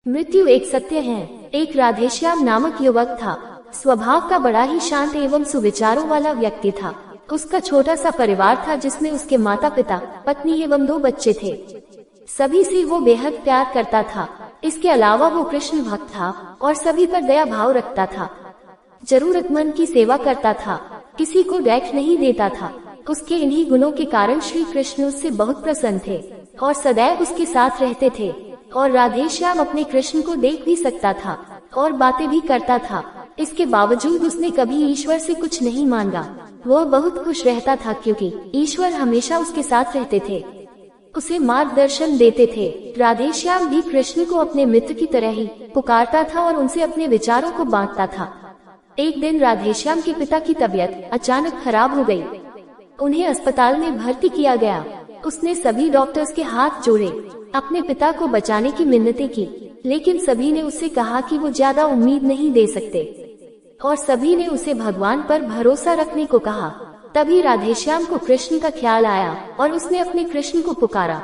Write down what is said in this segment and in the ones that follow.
मृत्यु एक सत्य है। एक राधेश्याम नामक युवक था। स्वभाव का बड़ा ही शांत एवं सुविचारों वाला व्यक्ति था। उसका छोटा सा परिवार था जिसमें उसके माता पिता, पत्नी एवं 2 बच्चे थे। सभी से वो बेहद प्यार करता था। इसके अलावा वो कृष्ण भक्त था और सभी पर दया भाव रखता था। जरूरतमंद की सेवा करता था, किसी को डैख नहीं देता था। उसके इन्हीं गुणों के कारण श्री कृष्ण उससे बहुत प्रसन्न थे और सदैव उसके साथ रहते थे। और राधेश्याम अपने कृष्ण को देख भी सकता था और बातें भी करता था। इसके बावजूद उसने कभी ईश्वर से कुछ नहीं मांगा। वो बहुत खुश रहता था क्योंकि ईश्वर हमेशा उसके साथ रहते थे, उसे मार्गदर्शन देते थे। राधेश्याम भी कृष्ण को अपने मित्र की तरह ही पुकारता था और उनसे अपने विचारों को बांटता था। एक दिन राधेश्याम के पिता की तबीयत अचानक खराब हो गई। उन्हें अस्पताल में भर्ती किया गया। उसने सभी डॉक्टर्स के हाथ जोड़े, अपने पिता को बचाने की मिन्नतें की, लेकिन सभी ने उससे कहा कि वो ज्यादा उम्मीद नहीं दे सकते और सभी ने उसे भगवान पर भरोसा रखने को कहा। तभी राधेश्याम को कृष्ण का ख्याल आया और उसने अपने कृष्ण को पुकारा।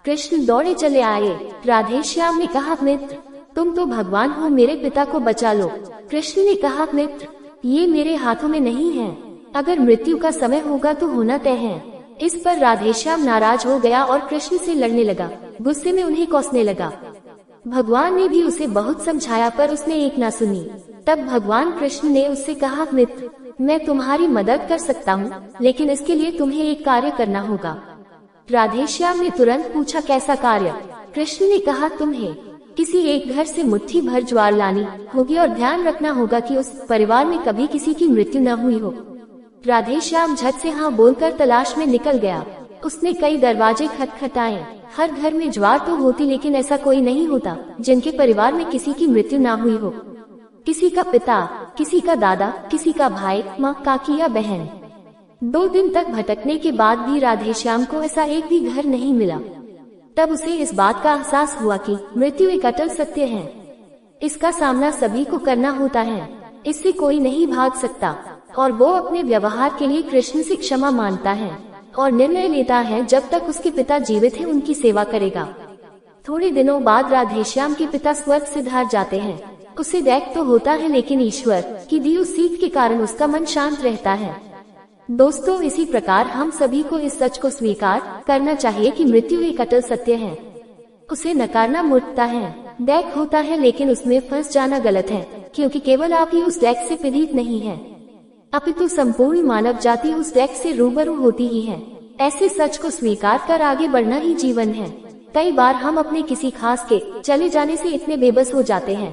कृष्ण दौड़े चले आए। राधेश्याम ने कहा, मित्र तुम तो भगवान हो, मेरे पिता को बचा लो। कृष्ण ने कहा, मित्र ये मेरे हाथों में नहीं है, अगर मृत्यु का समय होगा तो होना तय है। इस पर राधेश्याम नाराज हो गया और कृष्ण से लड़ने लगा, गुस्से में उन्हें कोसने लगा। भगवान ने भी उसे बहुत समझाया पर उसने एक ना सुनी। तब भगवान कृष्ण ने उससे कहा, मित्र मैं तुम्हारी मदद कर सकता हूँ, लेकिन इसके लिए तुम्हें एक कार्य करना होगा। राधेश्याम ने तुरंत पूछा, कैसा कार्य? कृष्ण ने कहा, तुम्हें किसी एक घर से मुट्ठी भर ज्वार लानी होगी और ध्यान रखना होगा कि उस परिवार में कभी किसी की मृत्यु न हुई हो। राधेश्याम झट से हाँ बोलकर तलाश में निकल गया। उसने कई दरवाजे खटखटाए। हर घर में ज्वार तो होती, लेकिन ऐसा कोई नहीं होता जिनके परिवार में किसी की मृत्यु न हुई हो। किसी का पिता, किसी का दादा, किसी का भाई, माँ, काकी या बहन। 2 दिन तक भटकने के बाद भी राधेश्याम को ऐसा एक भी घर नहीं मिला। तब उसे इस बात का एहसास हुआ कि मृत्यु एक अटल सत्य है। इसका सामना सभी को करना होता है, इससे कोई नहीं भाग सकता। और वो अपने व्यवहार के लिए कृष्ण से क्षमा मांगता है और निर्णय लेता है जब तक उसके पिता जीवित हैं उनकी सेवा करेगा। थोड़े दिनों बाद राधेश्याम के पिता स्वर्ग सिधार जाते हैं। उसे दैख तो होता है, लेकिन ईश्वर की दी उस सीख के कारण उसका मन शांत रहता है। दोस्तों, इसी प्रकार हम सभी को इस सच को स्वीकार करना चाहिए कि मृत्यु एक अटल सत्य है। उसे नकारना मूर्खता है। दैख होता है, लेकिन उसमें फंस जाना गलत है, क्योंकि केवल आप ही उस दैख से पीड़ित नहीं है, अपितु संपूर्ण मानव जाति उस दैख से रूबरू होती ही है। ऐसे सच को स्वीकार कर आगे बढ़ना ही जीवन है। कई बार हम अपने किसी खास के चले जाने से इतने बेबस हो जाते हैं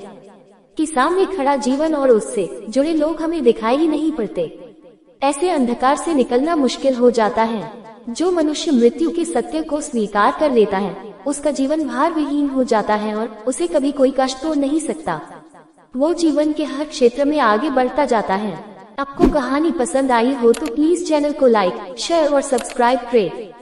कि सामने खड़ा जीवन और उससे जुड़े लोग हमें दिखाई ही नहीं पड़ते। ऐसे अंधकार से निकलना मुश्किल हो जाता है। जो मनुष्य मृत्यु के सत्य को स्वीकार कर लेता है, उसका जीवन भार विहीन हो जाता है और उसे कभी कोई कष्ट तो नहीं सकता। वो जीवन के हर क्षेत्र में आगे बढ़ता जाता है। आपको कहानी पसंद आई हो तो प्लीज चैनल को लाइक, शेयर और सब्सक्राइब करें।